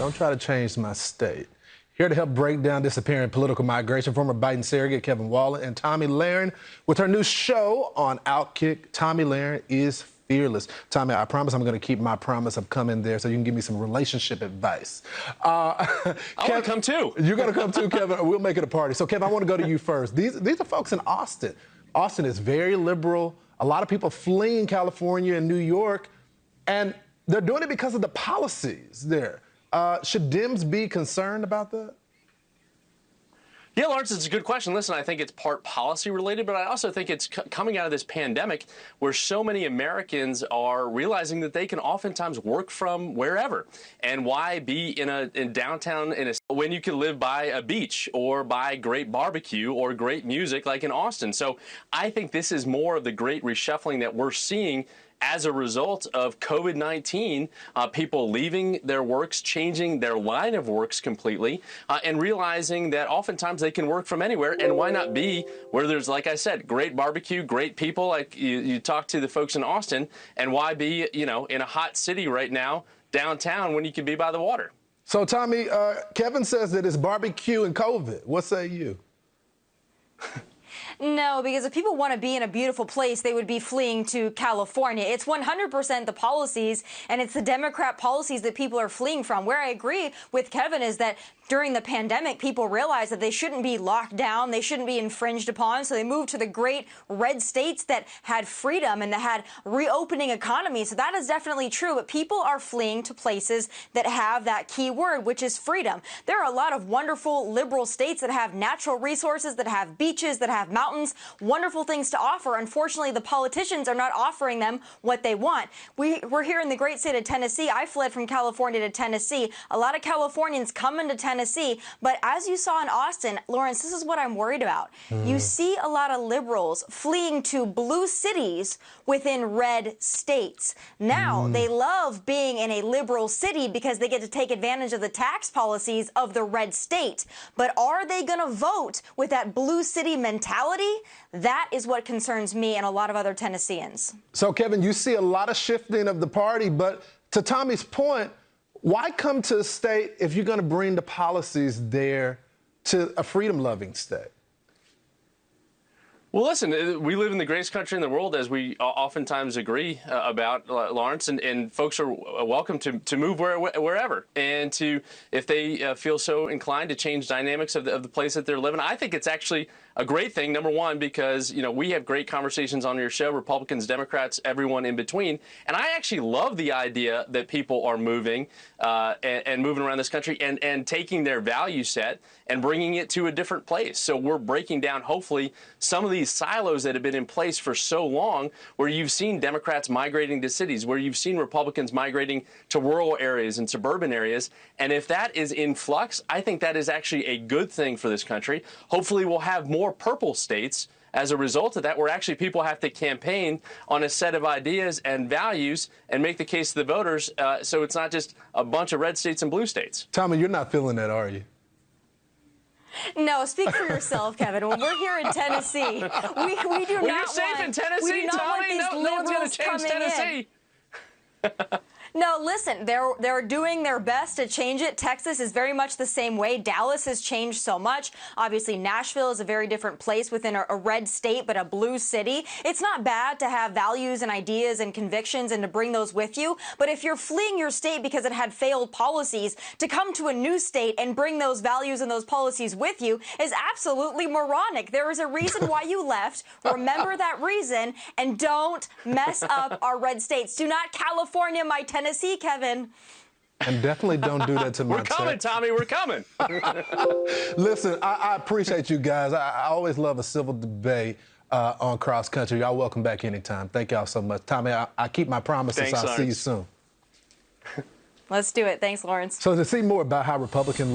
Don't try to change my state. Here to help break down disappearing political migration, former Biden surrogate Kevin Wallen and Tomi Lahren with her new show on Outkick. Tomi Lahren is fearless. Tomi, I promise I'm going to keep my promise of coming there so you can give me some relationship advice. I want to come too. You're going to come too, Kevin. We'll make it a party. So, Kevin, I want to go to you first. These are folks in Austin. Austin is very liberal. A lot of people fleeing California and New York, and they're doing it because of the policies there. Should Dems be concerned about that? Yeah, Lawrence, it's a good question. Listen, I think it's part policy related, but I also think it's coming out of this pandemic where so many Americans are realizing that they can oftentimes work from wherever. And why be in downtown when you can live by a beach or by great barbecue or great music like in Austin? So I think this is more of the great reshuffling that we're seeing as a result of COVID-19, people leaving their works, changing their line of works completely, and realizing that oftentimes they can work from anywhere. And why not be where there's, like I said, great barbecue, great people, like you talk to the folks in Austin, and why be, in a hot city right now, downtown, when you can be by the water? So, Tomi, Kevin says that it's barbecue and COVID. What say you? No, because if people want to be in a beautiful place, they would be fleeing to California. It's 100% the policies, and it's the Democrat policies that people are fleeing from. Where I agree with Kevin is that during the pandemic, people realized that they shouldn't be locked down, they shouldn't be infringed upon, so they moved to the great red states that had freedom and that had reopening economies. So that is definitely true, but people are fleeing to places that have that key word, which is freedom. There are a lot of wonderful liberal states that have natural resources, that have beaches, that have mountains, wonderful things to offer. Unfortunately, the politicians are not offering them what they want. We're here in the great state of Tennessee. I fled from California to Tennessee. A lot of Californians come into Tennessee, but as you saw in Austin, Lawrence, this is what I'm worried about. You see a lot of liberals fleeing to blue cities within red states. Now, they love being in a liberal city because they get to take advantage of the tax policies of the red state. But are they going to vote with that blue city mentality? That is what concerns me and a lot of other Tennesseans. So, Kevin, you see a lot of shifting of the party, but to Tomi's point, why come to a state if you're going to bring the policies there to a freedom-loving state? Well, listen, we live in the greatest country in the world, as we oftentimes agree about, Lawrence, and folks are welcome to move wherever, and if they feel so inclined to change dynamics of the place that they're living. I think it's actually a great thing, number one, because, we have great conversations on your show, Republicans, Democrats, everyone in between, and I actually love the idea that people are moving and moving around this country and taking their value set and bringing it to a different place. So we're breaking down, hopefully, some of these silos that have been in place for so long, where you've seen Democrats migrating to cities, where you've seen Republicans migrating to rural areas and suburban areas. And if that is in flux, I think that is actually a good thing for this country. Hopefully we'll have more purple states as a result of that, where actually people have to campaign on a set of ideas and values and make the case to the voters, so it's not just a bunch of red states and blue states. Tomi, you're not feeling that, are you? No, speak for yourself, Kevin. When we're here in Tennessee, we do not want... You're safe in Tennessee, Tomi. No one's going to change Tennessee. No, listen, they're doing their best to change it. Texas is very much the same way. Dallas has changed so much. Obviously, Nashville is a very different place within a red state, but a blue city. It's not bad to have values and ideas and convictions and to bring those with you. But if you're fleeing your state because it had failed policies, to come to a new state and bring those values and those policies with you is absolutely moronic. There is a reason why you left. Remember that reason, and don't mess up our red states. Do not California my Tennessee, Kevin. And definitely don't do that to my We're coming, Tomi. We're coming. Listen, I appreciate you guys. I always love a civil debate on Cross Country. Y'all welcome back anytime. Thank y'all so much. Tomi, I keep my promises. Thanks, I'll Lawrence. see you soon. Let's do it. Thanks, Lawrence. So to see more about how Republican